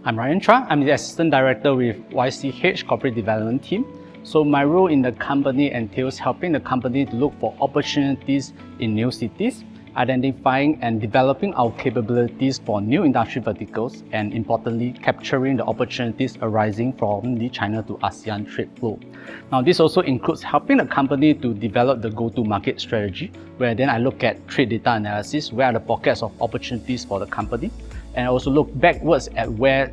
I'm Ryan Chua. I'm the Assistant Director with YCH Corporate Development Team. So my role in the company entails helping the company to look for opportunities in new cities, identifying and developing our capabilities for new industry verticals, and importantly, capturing the opportunities arising from the China to ASEAN trade flow. Now, this also includes helping the company to develop the go-to-market strategy, where then I look at trade data analysis, where are the pockets of opportunities for the company, and also look backwards at where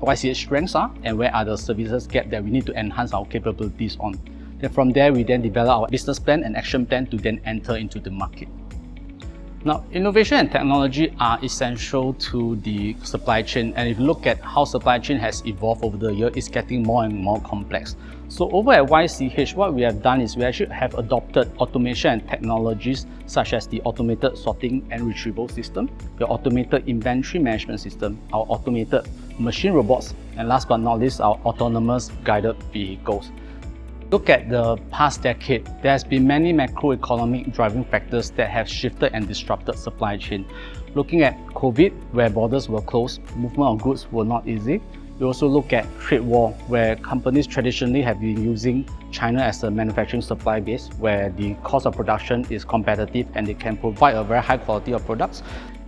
YCH strengths are and where are the services gap that we need to enhance our capabilities on. Then from there, we then develop our business plan and action plan to then enter into the market. Now, innovation and technology are essential to the supply chain, and if you look at how supply chain has evolved over the year, it's getting more and more complex. So over at YCH, what we have done is we actually have adopted automation and technologies such as the automated sorting and retrieval system, the automated inventory management system, our automated machine robots, and last but not least, our autonomous guided vehicles. Look at the past decade, there has been many macroeconomic driving factors that have shifted and disrupted supply chain. Looking at COVID, where borders were closed, movement of goods were not easy. We also look at trade war, where companies traditionally have been using China as a manufacturing supply base, where the cost of production is competitive and they can provide a very high quality of products.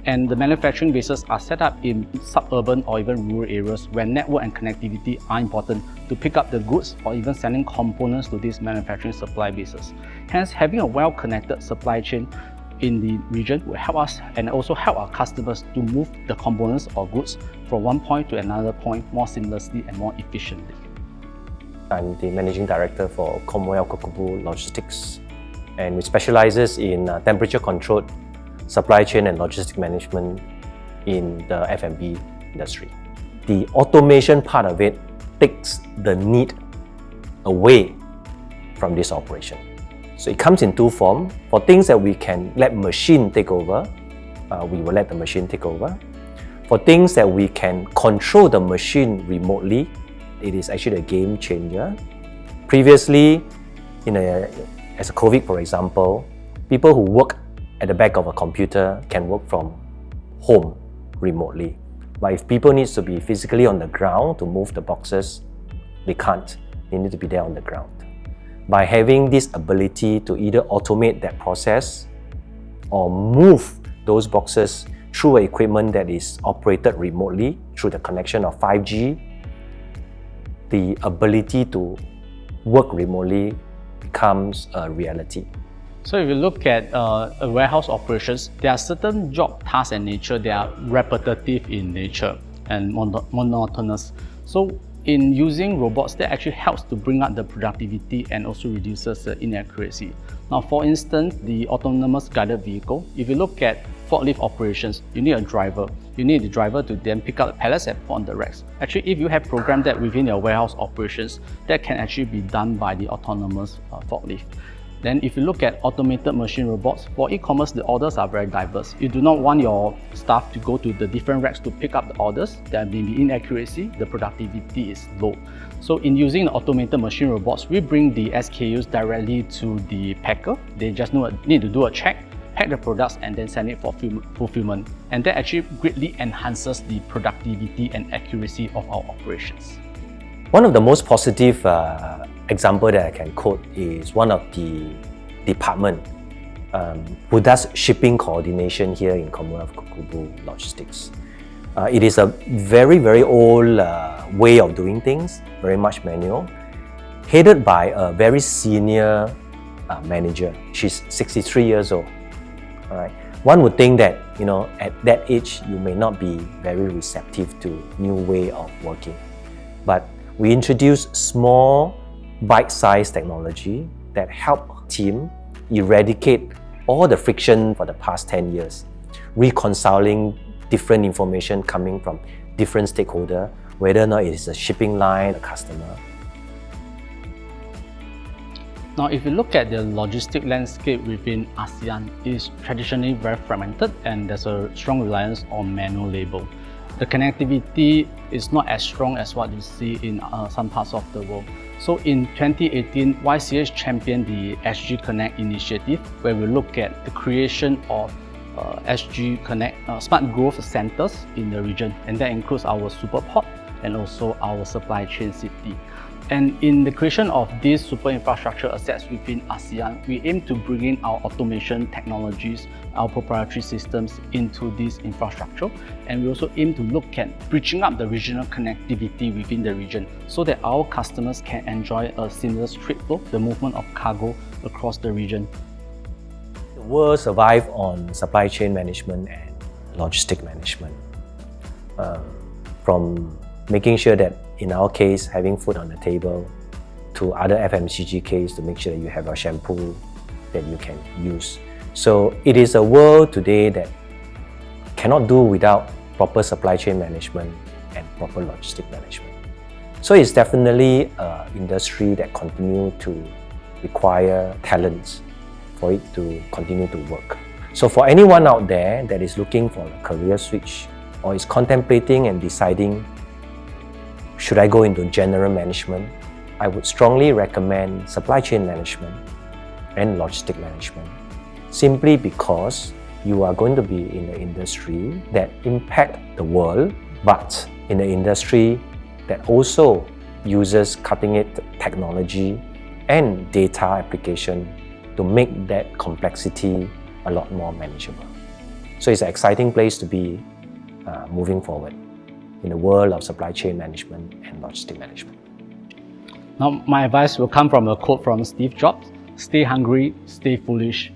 And the manufacturing bases are set up in suburban or even rural areas where network and connectivity are important to pick up the goods or even selling components to these manufacturing supply bases. Hence, having a well-connected supply chain in the region will help us and also help our customers to move the components or goods from one point to another point more seamlessly and more efficiently. I'm the Managing Director for Commonwealth Kokubu Logistics, and we specialize in temperature-controlled supply chain and logistic management in the F&B industry. The automation part of it takes the need away from this operation. So it comes in two forms. For things that we can let machine take over, we will let the machine take over. For things that we can control the machine remotely, it is actually a game changer. Previously, as a COVID, for example, people who work at the back of a computer can work from home remotely. But if people need to be physically on the ground to move the boxes, they can't. They need to be there on the ground. By having this ability to either automate that process or move those boxes through equipment that is operated remotely through the connection of 5G, the ability to work remotely becomes a reality. So if you look at warehouse operations, there are certain job tasks and nature that are repetitive in nature and monotonous. So in using robots, that actually helps to bring up the productivity and also reduces the inaccuracy. Now, for instance, the autonomous guided vehicle, if you look at forklift operations, you need a driver. You need the driver to then pick up the pallets and put on the racks. Actually, if you have programmed that within your warehouse operations, that can actually be done by the autonomous forklift. Then if you look at automated machine robots, for e-commerce, the orders are very diverse. You do not want your staff to go to the different racks to pick up the orders. There may be inaccuracy, the productivity is low. So in using the automated machine robots, we bring the SKUs directly to the packer. They just need to do a check, pack the products, and then send it for fulfillment. And that actually greatly enhances the productivity and accuracy of our operations. One of the most positive example that I can quote is one of the department who does shipping coordination here in Commonwealth Kokubu Logistics. It is a very, very old way of doing things, very much manual, headed by a very senior manager. She's 63 years old. All right. One would think that, at that age, you may not be very receptive to new way of working. But we introduced small, bite-sized technology that help team eradicate all the friction for the past 10 years, reconciling different information coming from different stakeholders, whether or not it is a shipping line, a customer. Now, if you look at the logistic landscape within ASEAN, it is traditionally very fragmented and there's a strong reliance on manual labor. The connectivity is not as strong as what you see in some parts of the world. So in 2018, YCH championed the SG Connect initiative, where we look at the creation of SG Connect smart growth centers in the region, and that includes our super port, and also our supply chain city. And in the creation of these super infrastructure assets within ASEAN, we aim to bring in our automation technologies, our proprietary systems into this infrastructure. And we also aim to look at bridging up the regional connectivity within the region so that our customers can enjoy a seamless trade flow, the movement of cargo across the region. The world survives on supply chain management and logistic management. From making sure that, in our case, having food on the table, to other FMCG case to make sure that you have a shampoo that you can use. So it is a world today that cannot do without proper supply chain management and proper logistic management. So it's definitely an industry that continue to require talents for it to continue to work. So for anyone out there that is looking for a career switch or is contemplating and deciding, should I go into general management, I would strongly recommend supply chain management and logistic management, simply because you are going to be in an industry that impact the world, but in an industry that also uses cutting-edge technology and data application to make that complexity a lot more manageable. So it's an exciting place to be moving forward in the world of supply chain management and logistic management. Now, my advice will come from a quote from Steve Jobs: "Stay hungry, stay foolish."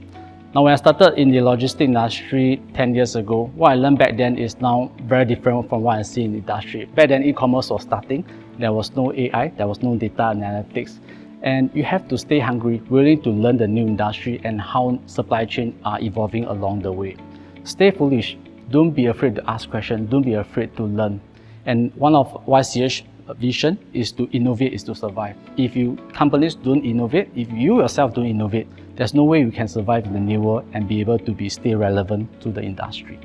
Now, when I started in the logistics industry 10 years ago, what I learned back then is now very different from what I see in the industry. Back then, e-commerce was starting. There was no AI, there was no data analytics. And you have to stay hungry, willing to learn the new industry and how supply chain are evolving along the way. Stay foolish. Don't be afraid to ask questions. Don't be afraid to learn. And one of YCH vision is to innovate, is to survive. If companies don't innovate, if you yourself don't innovate, there's no way you can survive in the new world and be able to stay relevant to the industry.